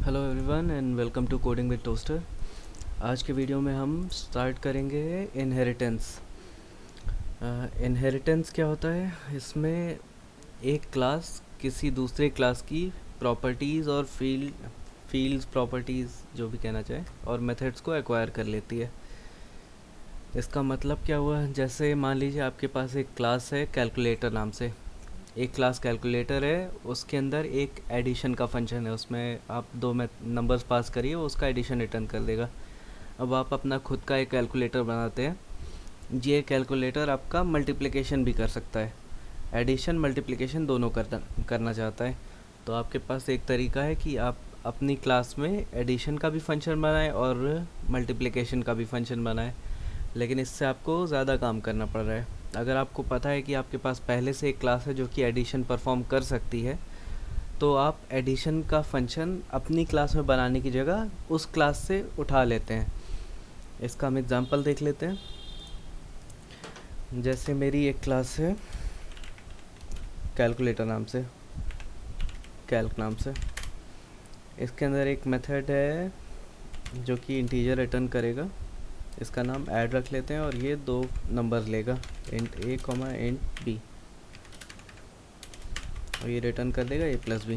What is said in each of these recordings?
Hello everyone and welcome to coding with Toaster. आज के video में हम स्टार्ट करेंगे इनहेरिटेंस। इनहेरिटेंस क्या होता है? इसमें एक क्लास किसी दूसरे क्लास की प्रॉपर्टीज़ और फील्ड्स प्रॉपर्टीज़ जो भी कहना चाहे और मेथड्स को एक्वायर कर लेती है। इसका मतलब क्या हुआ? जैसे मान लीजिए आपके पास एक क्लास है कैलकुलेटर नाम से। एक क्लास कैलकुलेटर है, उसके अंदर एक एडिशन का फंक्शन है। उसमें आप दो नंबर्स पास करिए, वो उसका एडिशन रिटर्न कर देगा। अब आप अपना खुद का एक कैलकुलेटर बनाते हैं। ये कैलकुलेटर आपका मल्टीप्लिकेशन भी कर सकता है, एडिशन मल्टीप्लिकेशन दोनों करना चाहता है। तो आपके पास एक तरीका है कि आप अपनी क्लास में एडिशन का भी फंक्शन बनाएं और मल्टीप्लिकेशन का भी फंक्शन बनाएं, लेकिन इससे आपको ज़्यादा काम करना पड़ रहा है। अगर आपको पता है कि आपके पास पहले से एक क्लास है जो कि एडिशन परफॉर्म कर सकती है, तो आप एडिशन का फंक्शन अपनी क्लास में बनाने की जगह उस क्लास से उठा लेते हैं। इसका हम एग्जांपल देख लेते हैं। जैसे मेरी एक क्लास है कैलकुलेटर नाम से, कैल्क नाम से। इसके अंदर एक मेथड है जो कि इंटीजर रिटर्न करेगा। इसका नाम ऐड रख लेते हैं और ये दो नंबर लेगा, इंट ए कॉमा इंट बी, और ये रिटर्न कर देगा ए प्लस बी।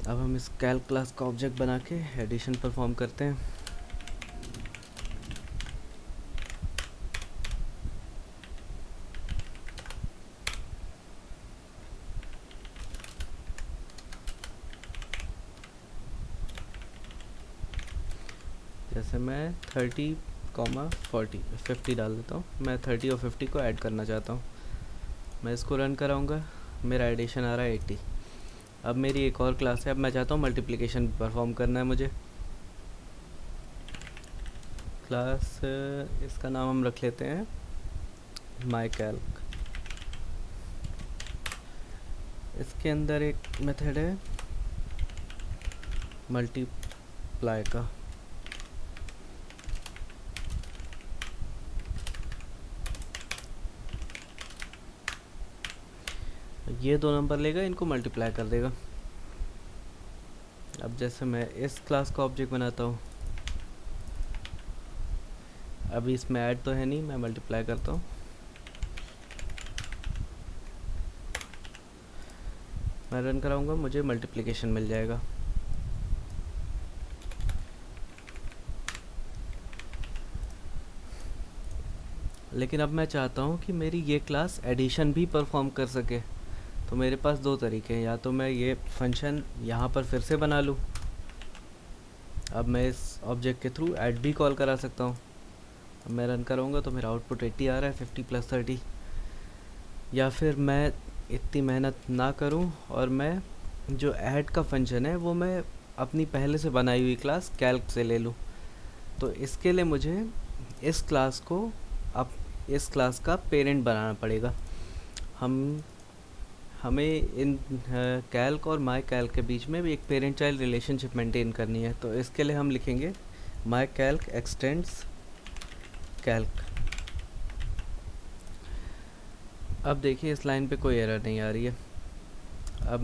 अब हम इस कैल्क क्लास का ऑब्जेक्ट बना के एडिशन परफॉर्म करते हैं। जैसे मैं 50 डाल देता हूँ। मैं 30 और 50 को ऐड करना चाहता हूँ। मैं इसको रन कराऊंगा, मेरा एडिशन आ रहा है 80। अब मेरी एक और क्लास है, अब मैं चाहता हूँ मल्टीप्लिकेशन परफॉर्म करना है मुझे। क्लास इसका नाम हम रख लेते हैं माई कैल्क। इसके अंदर एक मेथड है मल्टीप्लाई का। ये दो नंबर लेगा, इनको मल्टीप्लाई कर देगा। अब जैसे मैं इस क्लास का ऑब्जेक्ट बनाता हूँ, अभी इसमें ऐड तो है नहीं, मैं मल्टीप्लाई करता हूँ। मैं रन कराऊंगा, मुझे मल्टीप्लिकेशन मिल जाएगा। लेकिन अब मैं चाहता हूँ कि मेरी ये क्लास एडिशन भी परफॉर्म कर सके। तो मेरे पास दो तरीके हैं, या तो मैं ये फंक्शन यहाँ पर फिर से बना लूँ। अब मैं इस ऑब्जेक्ट के थ्रू ऐड भी कॉल करा सकता हूँ। अब मैं रन करूँगा तो मेरा आउटपुट 80 आ रहा है, 50 + 30। या फिर मैं इतनी मेहनत ना करूँ और मैं जो ऐड का फंक्शन है वो मैं अपनी पहले से बनाई हुई क्लास कैल्क से ले लूँ। तो इसके लिए मुझे इस क्लास को अब इस क्लास का पेरेंट बनाना पड़ेगा। हमें इन कैल्क और माई कैल्क के बीच में भी एक पेरेंट चाइल्ड रिलेशनशिप मेंटेन करनी है। तो इसके लिए हम लिखेंगे माई कैल्क एक्सटेंड्स कैल्क। अब देखिए इस लाइन पे कोई एरर नहीं आ रही है। अब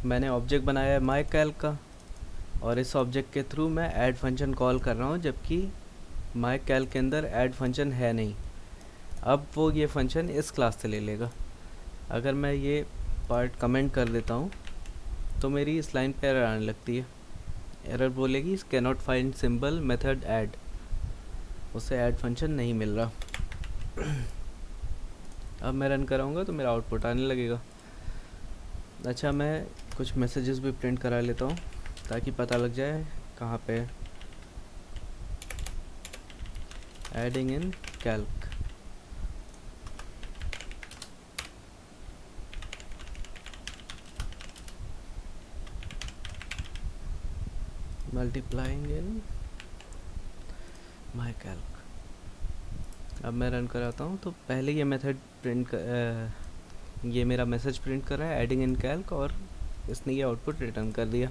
मैंने ऑब्जेक्ट बनाया है माई कैल्क का, और इस ऑब्जेक्ट के थ्रू मैं ऐड फंक्शन कॉल कर रहा हूँ, जबकि माई कैल्क के अंदर ऐड फंक्शन है नहीं। अब वो ये फंक्शन इस क्लास से ले लेगा। अगर मैं ये पार्ट कमेंट कर देता हूँ तो मेरी इस लाइन पर एरर आने लगती है। एरर बोलेगी cannot find symbol method add, उसे ऐड फंक्शन नहीं मिल रहा। अब मैं रन कराऊंगा तो मेरा आउटपुट आने लगेगा। अच्छा, मैं कुछ मैसेजेस भी प्रिंट करा लेता हूँ ताकि पता लग जाए कहाँ पे है। Adding in Calc, multiplying in my Calc. अब मैं रन कराता हूँ तो पहले ये मेथड ये मेरा मैसेज प्रिंट कर रहा है एडिंग इन कैल्क, और इसने ये आउटपुट रिटर्न कर दिया।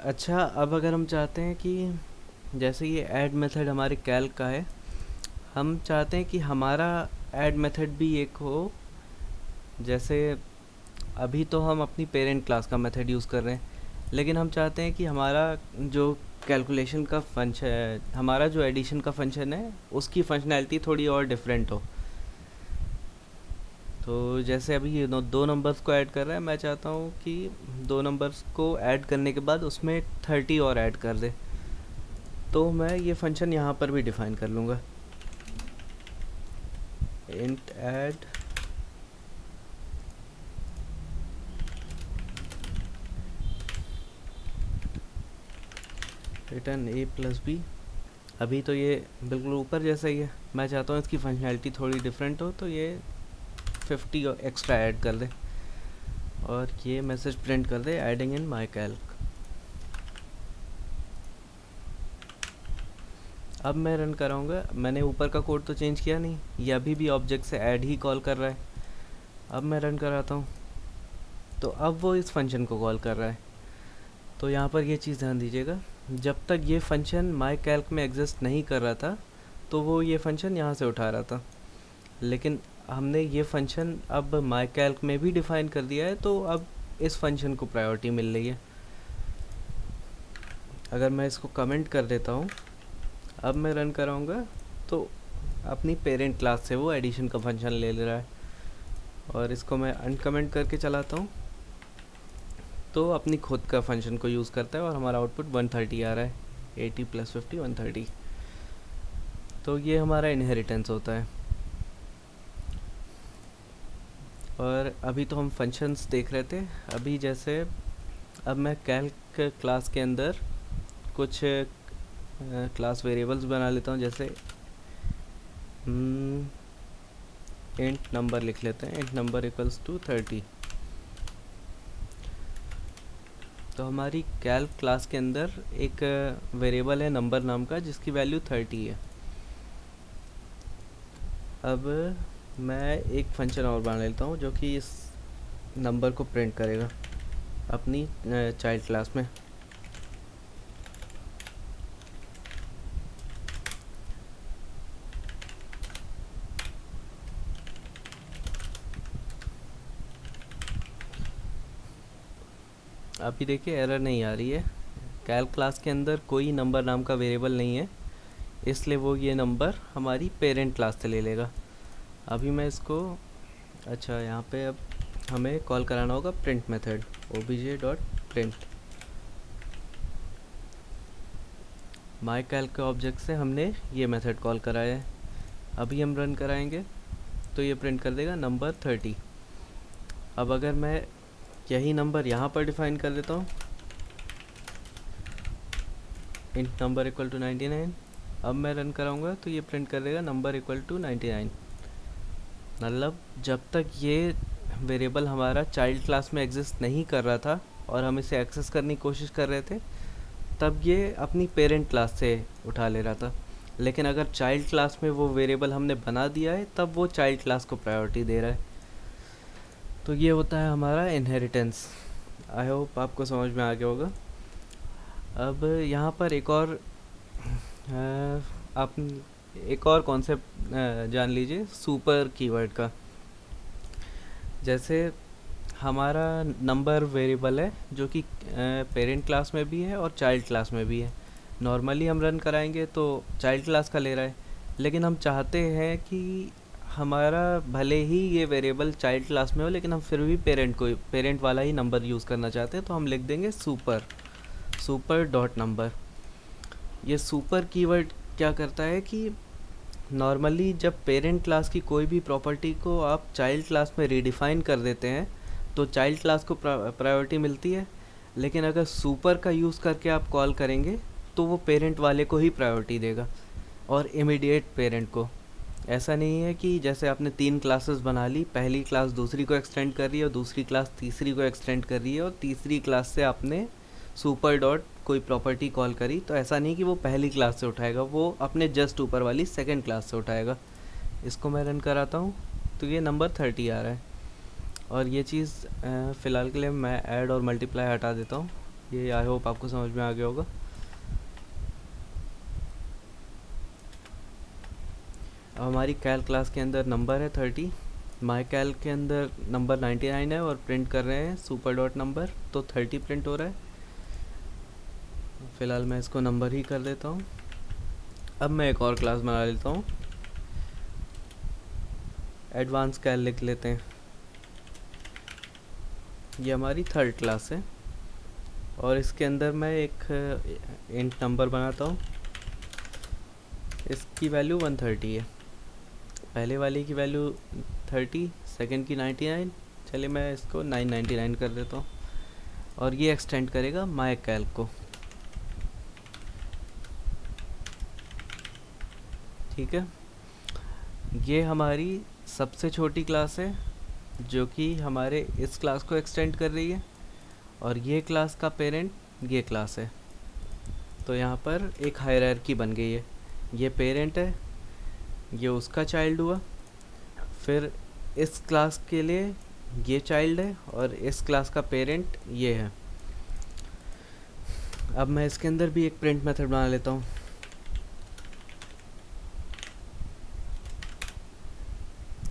अच्छा, अब अगर हम चाहते हैं कि जैसे ये ऐड मेथड हमारे कैल्क का है, हम चाहते हैं कि हमारा ऐड मेथड भी एक हो जैसे अभी तो हम अपनी पेरेंट क्लास का मेथड यूज़ कर रहे हैं, लेकिन हम चाहते हैं कि हमारा जो कैलकुलेशन का फंक्शन है, हमारा जो एडिशन का फंक्शन है, उसकी फंक्शनैलिटी थोड़ी और डिफरेंट हो। तो जैसे अभी ये दो नंबर्स को ऐड कर रहा है, मैं चाहता हूँ कि दो नंबर्स को ऐड करने के बाद उसमें 30 और ऐड कर दे। तो मैं ये फंक्शन यहाँ पर भी डिफ़ाइन कर लूँगा, int add return a plus b. अभी तो ये बिल्कुल ऊपर जैसा ही है, मैं चाहता हूँ इसकी फंक्शनैलिटी थोड़ी डिफरेंट हो, तो ये 50 एक्स्ट्रा ऐड कर दे और ये मैसेज प्रिंट कर दे एडिंग इन माई कैल्क। अब मैं रन कराऊंगा, मैंने ऊपर का कोड तो चेंज किया नहीं, ये अभी भी ऑब्जेक्ट से ऐड ही कॉल कर रहा है। अब मैं रन कराता हूँ, तो अब वो इस फंक्शन को कॉल कर रहा है। तो यहाँ पर ये चीज़ ध्यान दीजिएगा, जब तक ये फंक्शन माई कैल्क में एग्जिस्ट नहीं कर रहा था तो वो ये फंक्शन यहाँ से उठा रहा था, लेकिन हमने ये फंक्शन अब माई कैल्क में भी डिफ़ाइन कर दिया है, तो अब इस फंक्शन को प्रायोरिटी मिल रही है। अगर मैं इसको कमेंट कर देता हूँ, अब मैं रन कराऊँगा, तो अपनी पेरेंट क्लास से वो एडिशन का फंक्शन ले रहा है। और इसको मैं अनकमेंट करके चलाता हूँ, तो अपनी खुद का फंक्शन को यूज़ करता है और हमारा आउटपुट 130 आ रहा है। 80 + 50 130। तो ये हमारा इनहेरिटेंस होता है। और अभी तो हम फंक्शंस देख रहे थे, अभी जैसे अब मैं कैल्क क्लास के अंदर कुछ क्लास वेरिएबल्स बना लेता हूँ। जैसे इंट नंबर लिख लेते हैं, इंट नंबर इक्वल्स टू 30। तो हमारी कैल्क क्लास के अंदर एक वेरिएबल है नंबर नाम का, जिसकी वैल्यू 30 है। अब मैं एक फंक्शन और बना लेता हूँ जो कि इस नंबर को प्रिंट करेगा अपनी चाइल्ड क्लास में। अभी देखिए एरर नहीं आ रही है, कैल्क क्लास के अंदर कोई नंबर नाम का वेरिएबल नहीं है, इसलिए वो ये नंबर हमारी पेरेंट क्लास से ले लेगा। अभी मैं इसको, अच्छा यहाँ पे अब हमें कॉल कराना होगा प्रिंट मेथड, obj.print। माई कैल्क के ऑब्जेक्ट से हमने ये मेथड कॉल कराया है। अभी हम रन कराएंगे तो ये प्रिंट कर देगा नंबर 30। अब अगर मैं यही नंबर यहाँ पर डिफाइन कर देता हूँ, इंट नंबर इक्वल टू 99, अब मैं रन कराऊंगा तो ये प्रिंट कर देगा नंबर इक्वल टू 99। मतलब जब तक ये वेरिएबल हमारा चाइल्ड क्लास में एग्जिस्ट नहीं कर रहा था और हम इसे एक्सेस करने की कोशिश कर रहे थे, तब ये अपनी पेरेंट क्लास से उठा ले रहा था। लेकिन अगर चाइल्ड क्लास में वो वेरिएबल हमने बना दिया है, तब वो चाइल्ड क्लास को प्रायोरिटी दे रहा है। तो ये होता है हमारा इनहेरिटेंस। आई होप आपको समझ में आ गया होगा। अब यहाँ पर एक और आप एक और कॉन्सेप्ट जान लीजिए सुपर कीवर्ड का। जैसे हमारा नंबर वेरिएबल है जो कि पेरेंट क्लास में भी है और चाइल्ड क्लास में भी है। नॉर्मली हम रन कराएंगे तो चाइल्ड क्लास का ले रहा है, लेकिन हम चाहते हैं कि हमारा भले ही ये वेरिएबल चाइल्ड क्लास में हो, लेकिन हम फिर भी पेरेंट वाला ही नंबर यूज़ करना चाहते हैं, तो हम लिख देंगे सुपर डॉट नंबर। ये सुपर कीवर्ड क्या करता है कि नॉर्मली जब पेरेंट क्लास की कोई भी प्रॉपर्टी को आप चाइल्ड क्लास में रीडिफाइन कर देते हैं तो चाइल्ड क्लास को प्रायोरिटी मिलती है, लेकिन अगर सुपर का यूज़ करके आप कॉल करेंगे तो वो पेरेंट वाले को ही प्रायोरिटी देगा और इमीडिएट पेरेंट को। ऐसा नहीं है कि जैसे आपने 3 क्लासेस बना ली, पहली क्लास दूसरी को एक्सटेंड कर रही है और दूसरी क्लास तीसरी को एक्सटेंड कर रही है और तीसरी क्लास से आपने सुपर डॉट कोई प्रॉपर्टी कॉल करी, तो ऐसा नहीं कि वो पहली क्लास से उठाएगा, वो अपने जस्ट ऊपर वाली सेकंड क्लास से उठाएगा। इसको मैं रन कराता हूँ तो ये नंबर 30 आ रहा है। और ये चीज़ फ़िलहाल के लिए मैं ऐड और मल्टीप्लाई हटा देता हूँ। ये आई होप आपको समझ में आ गया होगा। अब हमारी कैल क्लास के अंदर नंबर है 30 माई कैल के अंदर नंबर 99 है और प्रिंट कर रहे हैं सुपर डॉट नंबर, तो 30 प्रिंट हो रहा है। फ़िलहाल मैं इसको नंबर ही कर देता हूँ। अब मैं एक और क्लास बना लेता हूँ, एडवांस कैल लिख लेते हैं। ये हमारी थर्ड क्लास है और इसके अंदर मैं एक इंट नंबर बनाता हूँ। इसकी वैल्यू 130 है। पहले वाले की वैल्यू 30, सेकंड की 99। चलिए मैं इसको 999 कर देता हूँ और ये एक्सटेंड करेगा माई कैल को। ठीक है, ये हमारी सबसे छोटी क्लास है जो कि हमारे इस क्लास को एक्सटेंड कर रही है, और ये क्लास का पेरेंट ये क्लास है। तो यहाँ पर एक हायरार्की बन गई है। ये पेरेंट है, ये उसका चाइल्ड हुआ, फिर इस क्लास के लिए ये चाइल्ड है और इस क्लास का पेरेंट ये है। अब मैं इसके अंदर भी एक प्रिंट मेथड बना लेता हूँ,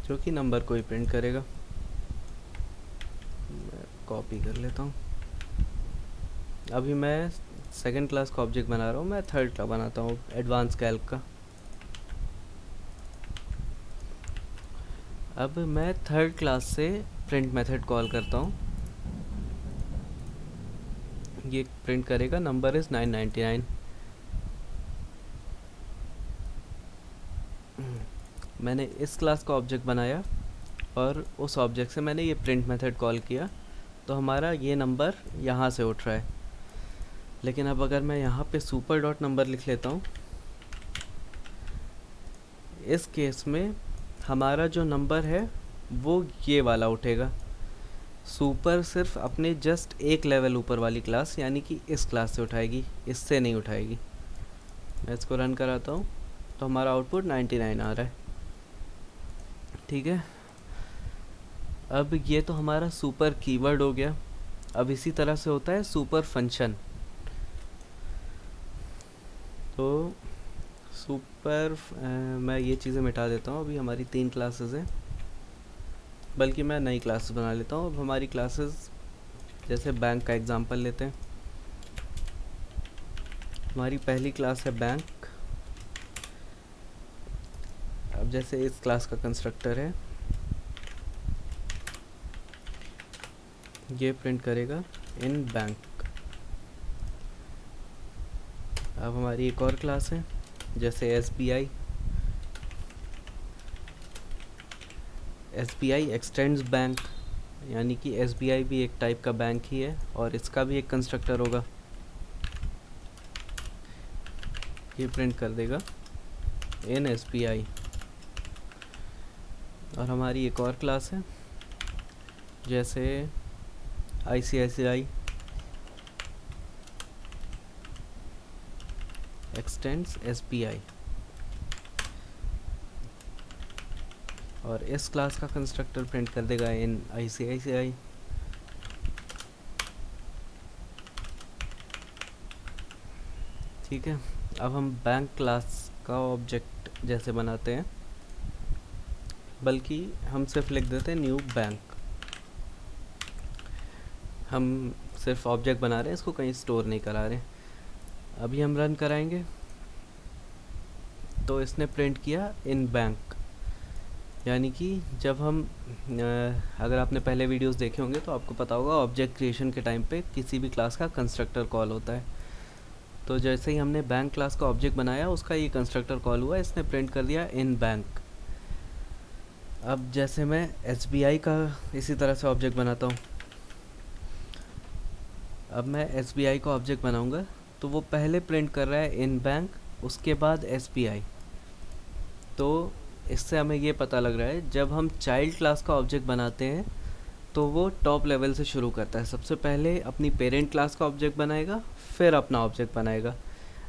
जो कि नंबर को ही प्रिंट करेगा। मैं कॉपी कर लेता हूँ। अभी मैं सेकंड क्लास का ऑब्जेक्ट बना रहा हूँ, मैं थर्ड का बनाता हूँ एडवांस कैल्क का। अब मैं थर्ड क्लास से प्रिंट मेथड कॉल करता हूँ। ये प्रिंट करेगा नंबर इज़ 999। मैंने इस क्लास का ऑब्जेक्ट बनाया और उस ऑब्जेक्ट से मैंने ये प्रिंट मेथड कॉल किया, तो हमारा ये नंबर यहाँ से उठ रहा है। लेकिन अब अगर मैं यहाँ पे सुपर डॉट नंबर लिख लेता हूँ, इस केस में हमारा जो नंबर है वो ये वाला उठेगा। सुपर सिर्फ अपने जस्ट एक लेवल ऊपर वाली क्लास यानी कि इस क्लास से उठाएगी, इससे नहीं उठाएगी। मैं इसको रन कराता हूँ तो हमारा आउटपुट 99 आ रहा है। ठीक है, अब ये तो हमारा सुपर कीवर्ड हो गया। अब इसी तरह से होता है सुपर फंक्शन। तो सुपर मैं ये चीज़ें मिटा देता हूँ। अभी हमारी 3 क्लासेस हैं, बल्कि मैं नई क्लासेस बना लेता हूँ। अब हमारी क्लासेस जैसे बैंक का एग्जांपल लेते हैं। हमारी पहली क्लास है बैंक। अब जैसे इस क्लास का कंस्ट्रक्टर है, ये प्रिंट करेगा इन बैंक। अब हमारी एक और क्लास है जैसे SBI। SBI एक्सटेंड्स बैंक, यानी कि SBI भी एक टाइप का बैंक ही है और इसका भी एक कंस्ट्रक्टर होगा। ये प्रिंट कर देगा इन SBI। और हमारी एक और क्लास है जैसे ICICI एक्सटेंड्स SBI, और इस क्लास का कंस्ट्रक्टर प्रिंट कर देगा इन ICICI। ठीक है, अब हम बैंक क्लास का ऑब्जेक्ट जैसे बनाते हैं, बल्कि हम सिर्फ लिख देते हैं न्यू बैंक। हम सिर्फ ऑब्जेक्ट बना रहे हैं, इसको कहीं स्टोर नहीं करा रहे। अभी हम रन कराएंगे तो इसने प्रिंट किया इन बैंक। यानी कि जब हम अगर आपने पहले वीडियोस देखे होंगे तो आपको पता होगा ऑब्जेक्ट क्रिएशन के टाइम पे किसी भी क्लास का कंस्ट्रक्टर कॉल होता है। तो जैसे ही हमने बैंक क्लास का ऑब्जेक्ट बनाया, उसका ये कंस्ट्रक्टर कॉल हुआ, इसने प्रिंट कर दिया इन बैंक। अब जैसे मैं SBI का इसी तरह से ऑब्जेक्ट बनाता हूँ। अब मैं SBI का ऑब्जेक्ट बनाऊँगा तो वो पहले प्रिंट कर रहा है इन बैंक, उसके बाद SBI। तो इससे हमें ये पता लग रहा है जब हम चाइल्ड क्लास का ऑब्जेक्ट बनाते हैं तो वो टॉप लेवल से शुरू करता है। सबसे पहले अपनी पेरेंट क्लास का ऑब्जेक्ट बनाएगा, फिर अपना ऑब्जेक्ट बनाएगा।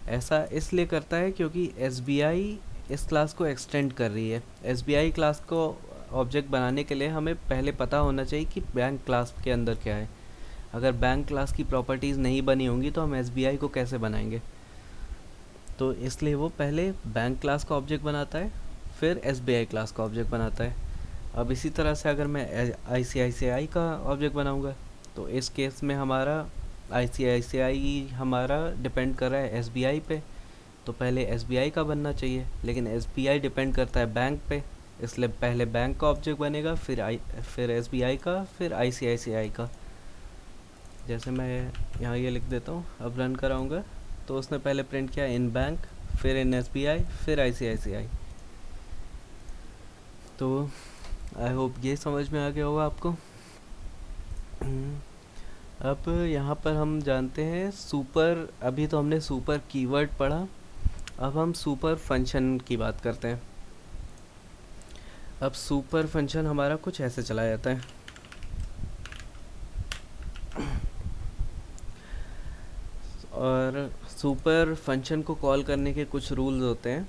ऐसा इसलिए करता है क्योंकि SBI इस क्लास को एक्सटेंड कर रही है। SBI क्लास को ऑब्जेक्ट बनाने के लिए हमें पहले पता होना चाहिए कि बैंक क्लास के अंदर क्या है। अगर बैंक क्लास की प्रॉपर्टीज़ नहीं बनी होंगी तो हम SBI को कैसे बनाएंगे। तो इसलिए वो पहले बैंक क्लास का ऑब्जेक्ट बनाता है, फिर SBI क्लास का ऑब्जेक्ट बनाता है। अब इसी तरह से अगर मैं ICICI का ऑब्जेक्ट बनाऊंगा, तो इस केस में हमारा ICICI हमारा डिपेंड कर रहा है SBI पे, तो पहले SBI का बनना चाहिए, लेकिन SBI डिपेंड करता है बैंक पे, इसलिए पहले बैंक का ऑब्जेक्ट बनेगा, फिर SBI का, फिर ICICI का। जैसे मैं यहाँ ये लिख देता हूँ, अब रन कराऊँगा तो उसने पहले प्रिंट किया इन बैंक, फिर इन SBI, फिर ICICI। तो आई होप ये समझ में आ गया होगा आपको। अब यहाँ पर हम जानते हैं सुपर, अभी तो हमने सुपर कीवर्ड पढ़ा, अब हम सुपर फंक्शन की बात करते हैं। अब सुपर फंक्शन हमारा कुछ ऐसे चला जाता है। और सुपर फंक्शन को कॉल करने के कुछ रूल्स होते हैं।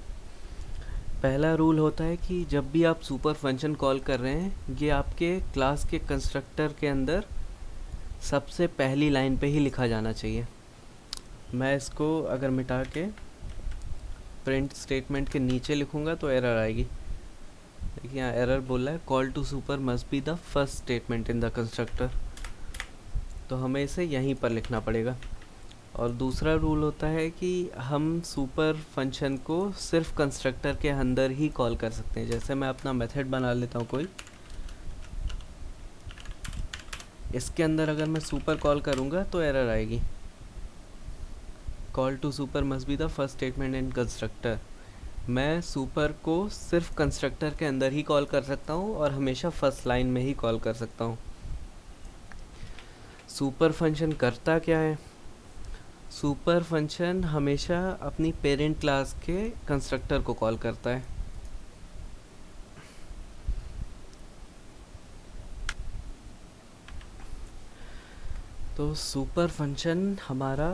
पहला रूल होता है कि जब भी आप सुपर फंक्शन कॉल कर रहे हैं, ये आपके क्लास के कंस्ट्रक्टर के अंदर सबसे पहली लाइन पे ही लिखा जाना चाहिए। मैं इसको अगर मिटा के प्रिंट स्टेटमेंट के नीचे लिखूंगा तो एरर आएगी। देखिए यहाँ एरर बोल रहा है call to super must be the first statement in the constructor, तो हमें इसे यहीं पर लिखना पड़ेगा। और दूसरा रूल होता है कि हम सुपर फंक्शन को सिर्फ कंस्ट्रक्टर के अंदर ही कॉल कर सकते हैं। जैसे मैं अपना मेथड बना लेता हूँ कोई, इसके अंदर अगर मैं सुपर कॉल करूँगा तो एरर आएगी, call to super must be the first statement in constructor. मैं सुपर को सिर्फ कंस्ट्रक्टर के अंदर ही कॉल कर सकता हूँ और हमेशा फर्स्ट लाइन में ही कॉल कर सकता हूँ। सुपर फंक्शन करता क्या है? सुपर फंक्शन हमेशा अपनी पेरेंट क्लास के कंस्ट्रक्टर को कॉल करता है। तो सुपर फंक्शन हमारा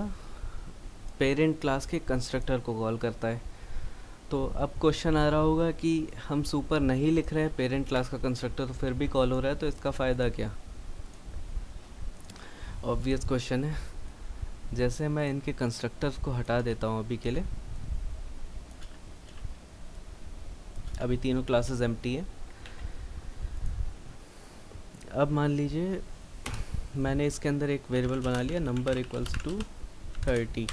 पेरेंट क्लास के कंस्ट्रक्टर को कॉल करता है। तो अब क्वेश्चन आ रहा होगा कि हम सुपर नहीं लिख रहे हैं, पेरेंट क्लास का कंस्ट्रक्टर तो फिर भी कॉल हो रहा है, तो इसका फ़ायदा क्या? ऑब्वियस क्वेश्चन है। जैसे मैं इनके कंस्ट्रक्टर्स को हटा देता हूँ अभी के लिए, अभी तीनों क्लासेस एम्प्टी है। अब मान लीजिए मैंने इसके अंदर एक वेरिएबल बना लिया नंबर इक्वल्स टू 30,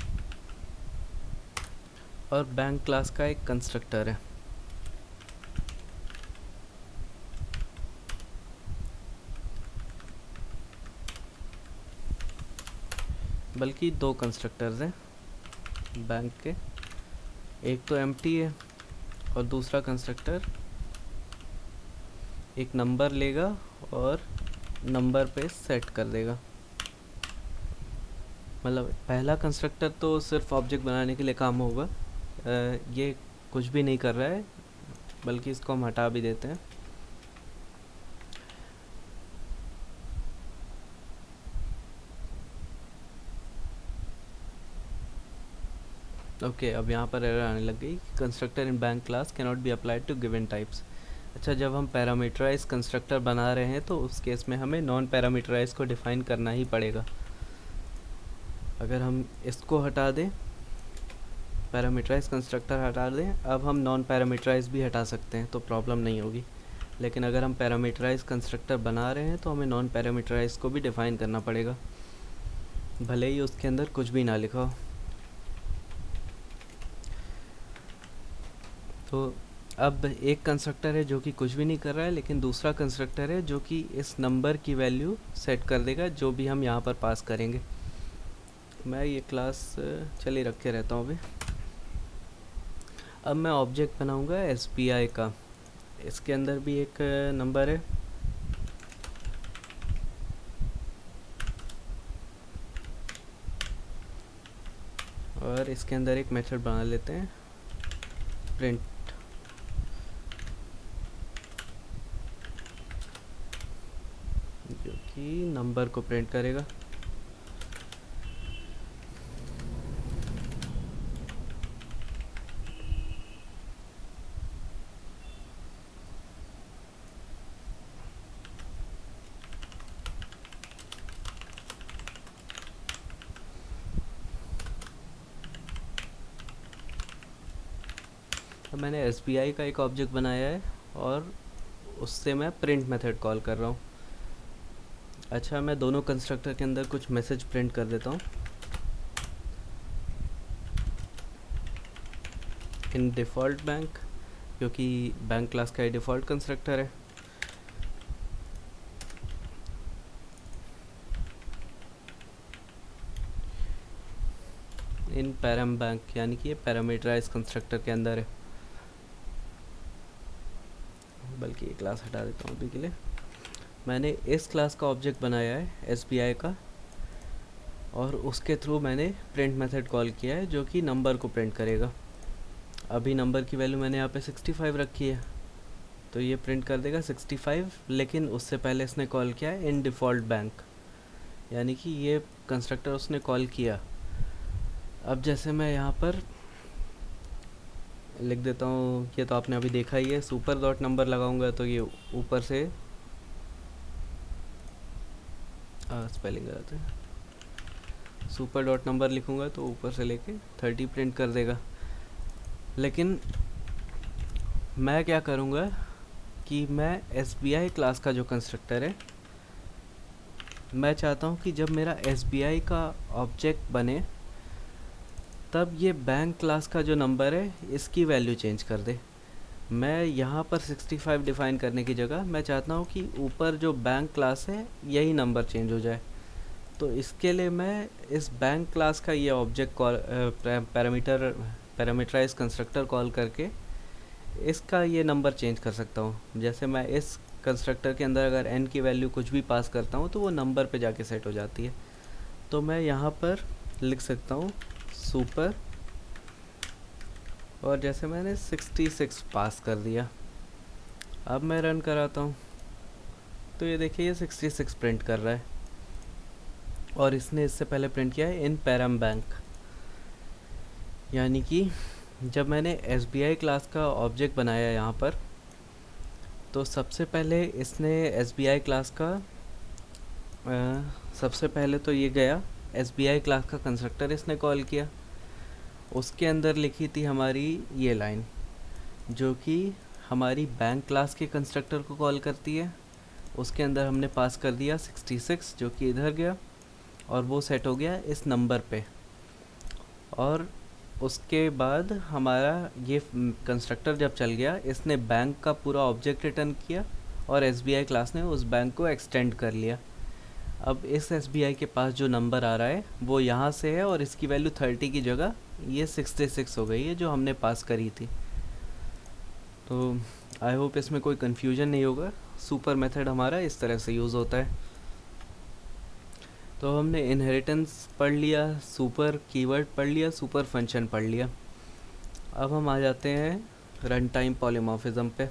और बैंक क्लास का एक कंस्ट्रक्टर है। बल्कि दो कंस्ट्रक्टर्स हैं बैंक के, एक तो एम्प्टी है और दूसरा कंस्ट्रक्टर एक नंबर लेगा और नंबर पे सेट कर देगा। मतलब पहला कंस्ट्रक्टर तो सिर्फ ऑब्जेक्ट बनाने के लिए काम होगा, ये कुछ भी नहीं कर रहा है, बल्कि इसको हम हटा भी देते हैं। ओके, अब यहाँ पर एरर आने लग गई, constructor in bank class can not be applied to given types. अच्छा, जब हम पैरामीटराइज कंस्ट्रक्टर बना रहे हैं तो उस केस में हमें नॉन पैरामीटराइज को डिफ़ाइन करना ही पड़ेगा। अगर हम इसको हटा दें, पैरामीटराइज कंस्ट्रक्टर हटा दें, अब हम नॉन पैरामीटराइज भी हटा सकते हैं, तो प्रॉब्लम नहीं होगी। लेकिन अगर हम पैरामीटराइज कंस्ट्रक्टर बना रहे हैं तो हमें नॉन पैरामीटराइज को भी डिफ़ाइन करना पड़ेगा, भले ही उसके अंदर कुछ भी ना लिखा हो। तो अब एक कंस्ट्रक्टर है जो कि कुछ भी नहीं कर रहा है, लेकिन दूसरा कंस्ट्रक्टर है जो कि इस नंबर की वैल्यू सेट कर देगा जो भी हम यहाँ पर पास करेंगे। मैं ये क्लास चलिए रखे रहता हूँ अभी। अब मैं ऑब्जेक्ट बनाऊँगा SBI का, इसके अंदर भी एक नंबर है, और इसके अंदर एक मेथड बना लेते हैं प्रिंट, जो कि नंबर को प्रिंट करेगा। अब मैंने SBI का एक ऑब्जेक्ट बनाया है और उससे मैं प्रिंट मेथड कॉल कर रहा हूँ। अच्छा, मैं दोनों कंस्ट्रक्टर के अंदर कुछ मैसेज प्रिंट कर देता हूँ। इन डिफ़ॉल्ट बैंक, क्योंकि बैंक क्लास का ही डिफ़ॉल्ट कंस्ट्रक्टर है। इन पैराम बैंक, यानी कि ये पैरामीटराइज कंस्ट्रक्टर के अंदर है। बल्कि ये क्लास हटा देता हूँ अभी के लिए। मैंने इस क्लास का ऑब्जेक्ट बनाया है SBI का, और उसके थ्रू मैंने प्रिंट मेथड कॉल किया है जो कि नंबर को प्रिंट करेगा। अभी नंबर की वैल्यू मैंने यहाँ पे 65 रखी है, तो ये प्रिंट कर देगा 65। लेकिन उससे पहले इसने कॉल किया है इन डिफ़ॉल्ट बैंक, यानी कि ये कंस्ट्रक्टर उसने कॉल किया। अब जैसे मैं यहाँ पर लिख देता हूँ, ये तो आपने अभी देखा ही है, सुपर डॉट नंबर लगाऊंगा तो ये ऊपर से स्पेलिंग गलत है, सुपर डॉट नंबर लिखूंगा तो ऊपर से लेके 30 प्रिंट कर देगा। लेकिन मैं क्या करूँगा कि मैं SBI क्लास का जो कंस्ट्रक्टर है, मैं चाहता हूँ कि जब मेरा SBI का ऑब्जेक्ट बने तब ये बैंक क्लास का जो नंबर है इसकी वैल्यू चेंज कर दे। मैं यहाँ पर 65 डिफ़ाइन करने की जगह मैं चाहता हूँ कि ऊपर जो बैंक क्लास है यही नंबर चेंज हो जाए। तो इसके लिए मैं इस बैंक क्लास का ये object call parameterize constructor call करके इसका ये नंबर चेंज कर सकता हूँ। जैसे मैं इस कंस्ट्रक्टर के अंदर अगर n की वैल्यू कुछ भी पास करता हूँ तो वो नंबर पे जाके सेट हो जाती है। तो मैं यहाँ पर लिख सकता हूँ सुपर, और जैसे मैंने 66 पास कर दिया। अब मैं रन कराता हूँ तो ये देखिए ये 66 प्रिंट कर रहा है, और इसने इससे पहले प्रिंट किया है इन पैराम बैंक। यानी कि जब मैंने SBI क्लास का ऑब्जेक्ट बनाया यहाँ पर, तो सबसे पहले इसने SBI क्लास का सबसे पहले तो ये गया SBI क्लास का कंस्ट्रक्टर इसने कॉल किया। उसके अंदर लिखी थी हमारी ये लाइन जो कि हमारी बैंक क्लास के कंस्ट्रक्टर को कॉल करती है। उसके अंदर हमने पास कर दिया 66 जो कि इधर गया, और वो सेट हो गया इस नंबर पे। और उसके बाद हमारा ये कंस्ट्रक्टर जब चल गया, इसने बैंक का पूरा ऑब्जेक्ट रिटर्न किया और SBI क्लास ने उस बैंक को एक्सटेंड कर लिया। अब इस SBI के पास जो नंबर आ रहा है वो यहाँ से है, और इसकी वैल्यू 30 की जगह ये 66 हो गई है जो हमने पास करी थी। तो आई होप इसमें कोई कन्फ्यूजन नहीं होगा। सुपर मेथड हमारा इस तरह से यूज़ होता है। तो हमने इनहेरिटेंस पढ़ लिया, सुपर कीवर्ड पढ़ लिया, सुपर फंक्शन पढ़ लिया। अब हम आ जाते हैं रन टाइम पॉलीमॉर्फिज्म पे।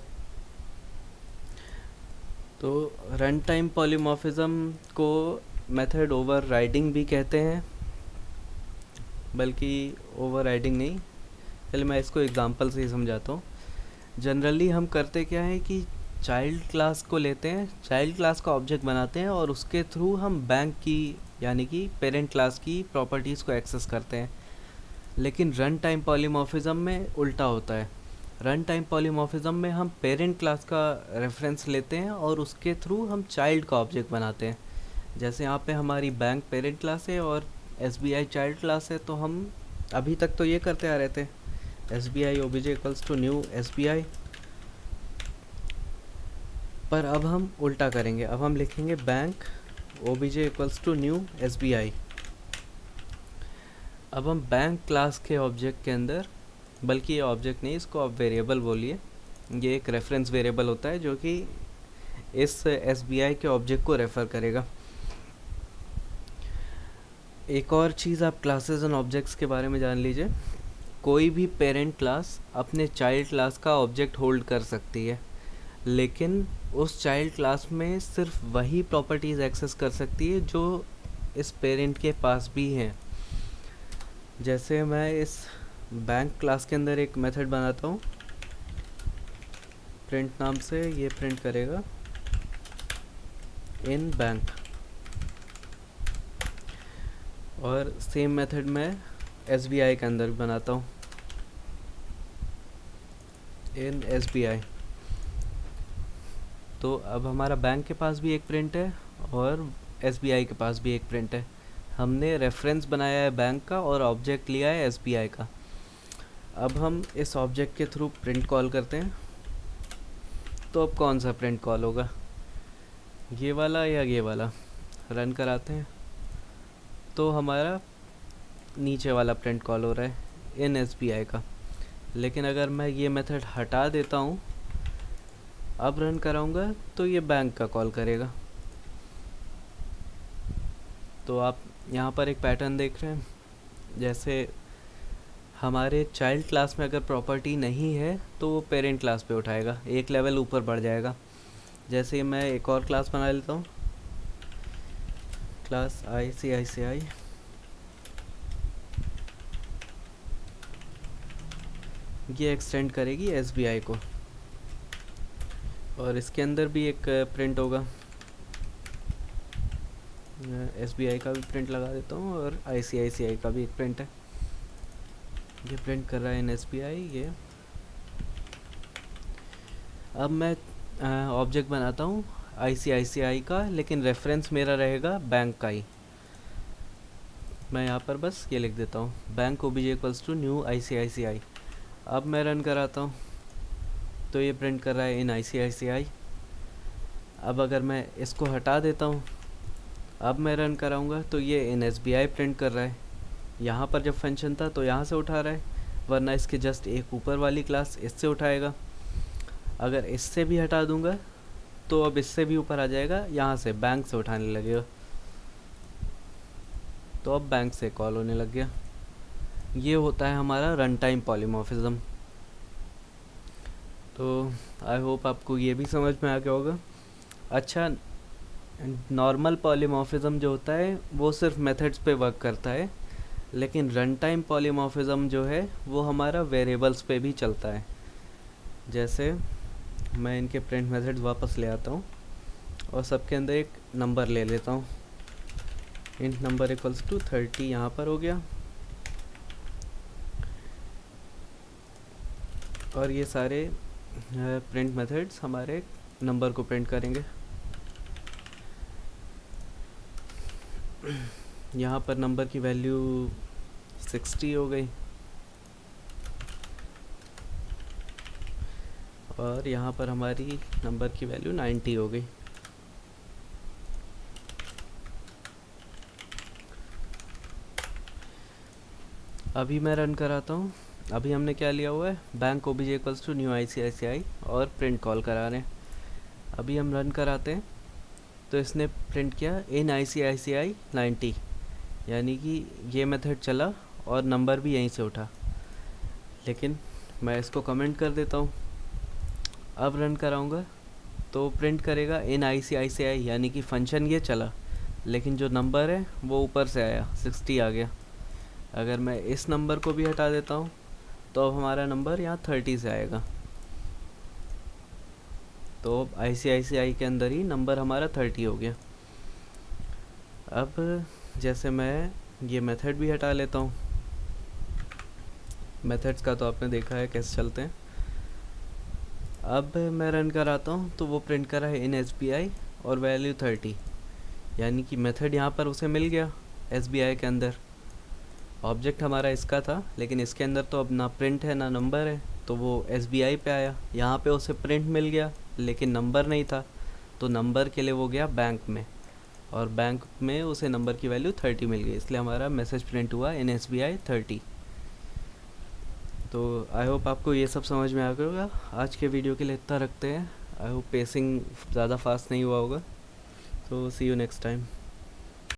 तो रन टाइम पॉलीमॉर्फिज्म को मेथड ओवरराइडिंग भी कहते हैं, बल्कि ओवरराइडिंग नहीं, चलिए मैं इसको एग्जांपल से ही समझाता हूँ। जनरली हम करते क्या है कि चाइल्ड क्लास को लेते हैं, चाइल्ड क्लास का ऑब्जेक्ट बनाते हैं, और उसके थ्रू हम बैंक की यानी कि पेरेंट क्लास की प्रॉपर्टीज़ को एक्सेस करते हैं। लेकिन रन टाइम पॉलीमॉर्फिज्म में उल्टा होता है। रन टाइम पॉलीमॉर्फिज्म में हम पेरेंट क्लास का रेफरेंस लेते हैं और उसके थ्रू हम चाइल्ड का ऑब्जेक्ट बनाते हैं। जैसे यहाँ पे हमारी बैंक पेरेंट क्लास है और SBI चाइल्ड क्लास है, तो हम अभी तक तो ये करते आ रहे थे SBI OBJ equals to new SBI, पर अब हम उल्टा करेंगे। अब हम लिखेंगे bank OBJ equals to new SBI। अब हम बैंक क्लास के ऑब्जेक्ट के अंदर, बल्कि ये ऑब्जेक्ट नहीं, इसको आप वेरिएबल बोलिए, ये एक रेफरेंस वेरिएबल होता है जो कि इस SBI के ऑब्जेक्ट को रेफ़र करेगा। एक और चीज़ आप क्लासेस एंड ऑब्जेक्ट्स के बारे में जान लीजिए। कोई भी पेरेंट क्लास अपने चाइल्ड क्लास का ऑब्जेक्ट होल्ड कर सकती है, लेकिन उस चाइल्ड क्लास में सिर्फ वही प्रॉपर्टीज़ एक्सेस कर सकती है जो इस पेरेंट के पास भी हैं। जैसे मैं इस बैंक क्लास के अंदर एक मेथड बनाता हूँ प्रिंट नाम से, ये प्रिंट करेगा इन बैंक, और सेम मेथड मैं SBI के अंदर भी बनाता हूँ इन SBI। तो अब हमारा बैंक के पास भी एक प्रिंट है और एसबीआई के पास भी एक प्रिंट है। हमने रेफरेंस बनाया है बैंक का और ऑब्जेक्ट लिया है एसबीआई का। अब हम इस ऑब्जेक्ट के थ्रू प्रिंट कॉल करते हैं। तो अब कौन सा प्रिंट कॉल होगा, ये वाला या ये वाला? रन कराते हैं तो हमारा नीचे वाला प्रिंट कॉल हो रहा है इन एसबीआई का। लेकिन अगर मैं ये मेथड हटा देता हूँ, अब रन कराऊंगा तो ये बैंक का कॉल करेगा। तो आप यहाँ पर एक पैटर्न देख रहे हैं, जैसे हमारे चाइल्ड क्लास में अगर प्रॉपर्टी नहीं है तो वो पेरेंट क्लास पे उठाएगा, एक लेवल ऊपर बढ़ जाएगा। जैसे मैं एक और क्लास बना लेता हूँ, क्लास ICICI। ये एक्सटेंड करेगी एसबीआई को और इसके अंदर भी एक प्रिंट होगा। एसबीआई का भी प्रिंट लगा देता हूँ और ICICI का भी एक प्रिंट है। ये प्रिंट कर रहा है इन एसबीआई। ये अब मैं ऑब्जेक्ट बनाता हूँ ICICI का, लेकिन रेफरेंस मेरा रहेगा बैंक का ही। मैं यहाँ पर बस ये लिख देता हूँ, bank OBJ equals to new ICICI। अब मैं रन कराता हूँ तो ये प्रिंट कर रहा है इन ICICI। अब अगर मैं इसको हटा देता हूँ, अब मैं रन कराऊँगा तो ये इन SBI प्रिंट कर रहा है। यहाँ पर जब फंक्शन था तो यहाँ से उठा रहा है, वरना इसके जस्ट एक ऊपर वाली क्लास इससे उठाएगा। अगर इससे भी हटा दूँगा तो अब इससे भी ऊपर आ जाएगा, यहाँ से बैंक से उठाने लगेगा। तो अब बैंक से कॉल होने लग गया। ये होता है हमारा रन टाइम पॉलीमॉर्फिज्म। तो आई होप आपको ये भी समझ में आ गया होगा। अच्छा, नॉर्मल पॉलीमॉर्फिज्म जो होता है वो सिर्फ मेथड्स पे वर्क करता है, लेकिन रन टाइम पॉलीमॉर्फिज्म जो है वो हमारा वेरिएबल्स पे भी चलता है। जैसे मैं इनके प्रिंट मेथड्स वापस ले आता हूँ और सबके अंदर एक नंबर ले लेता हूँ। इंट नंबर इक्वल्स टू 30 यहाँ पर हो गया, और ये सारे प्रिंट मेथड्स हमारे नंबर को प्रिंट करेंगे। यहाँ पर नंबर की वैल्यू 60 हो गई और यहाँ पर हमारी नंबर की वैल्यू 90 हो गई। अभी मैं रन कराता हूँ। अभी हमने क्या लिया हुआ है, bank OBJ equals to new ICICI और प्रिंट कॉल करा रहे हैं। अभी हम रन कराते हैं तो इसने प्रिंट किया इन ICICI 90, यानी कि ये मेथड चला और नंबर भी यहीं से उठा। लेकिन मैं इसको कमेंट कर देता हूँ। अब रन कराऊँगा तो प्रिंट करेगा इन ICICI, यानी कि फंक्शन ये चला लेकिन जो नंबर है वो ऊपर से आया, 60 आ गया। अगर मैं इस नंबर को भी हटा देता हूँ तो अब हमारा नंबर यहाँ 30 से आएगा। तो ICICI के अंदर ही नंबर हमारा 30 हो गया। अब जैसे मैं ये मेथड भी हटा लेता हूँ, मेथड्स का तो आपने देखा है कैसे चलते हैं। अब मैं रन कराता हूँ तो वो प्रिंट करा है इन SBI और वैल्यू 30, यानी कि मेथड यहाँ पर उसे मिल गया SBI के अंदर। ऑब्जेक्ट हमारा इसका था लेकिन इसके अंदर तो अब ना प्रिंट है ना नंबर है, तो वो SBI पे आया। यहाँ पे उसे प्रिंट मिल गया लेकिन नंबर नहीं था, तो नंबर के लिए वो गया बैंक में और बैंक में उसे नंबर की वैल्यू 30 मिल गई, इसलिए हमारा मैसेज प्रिंट हुआ इन SBI 30। तो आई होप आपको ये सब समझ में आ गया होगा। आज के वीडियो के लिए इतना रखते हैं। आई होप पेसिंग ज़्यादा फास्ट नहीं हुआ होगा। तो सी यू नेक्स्ट टाइम।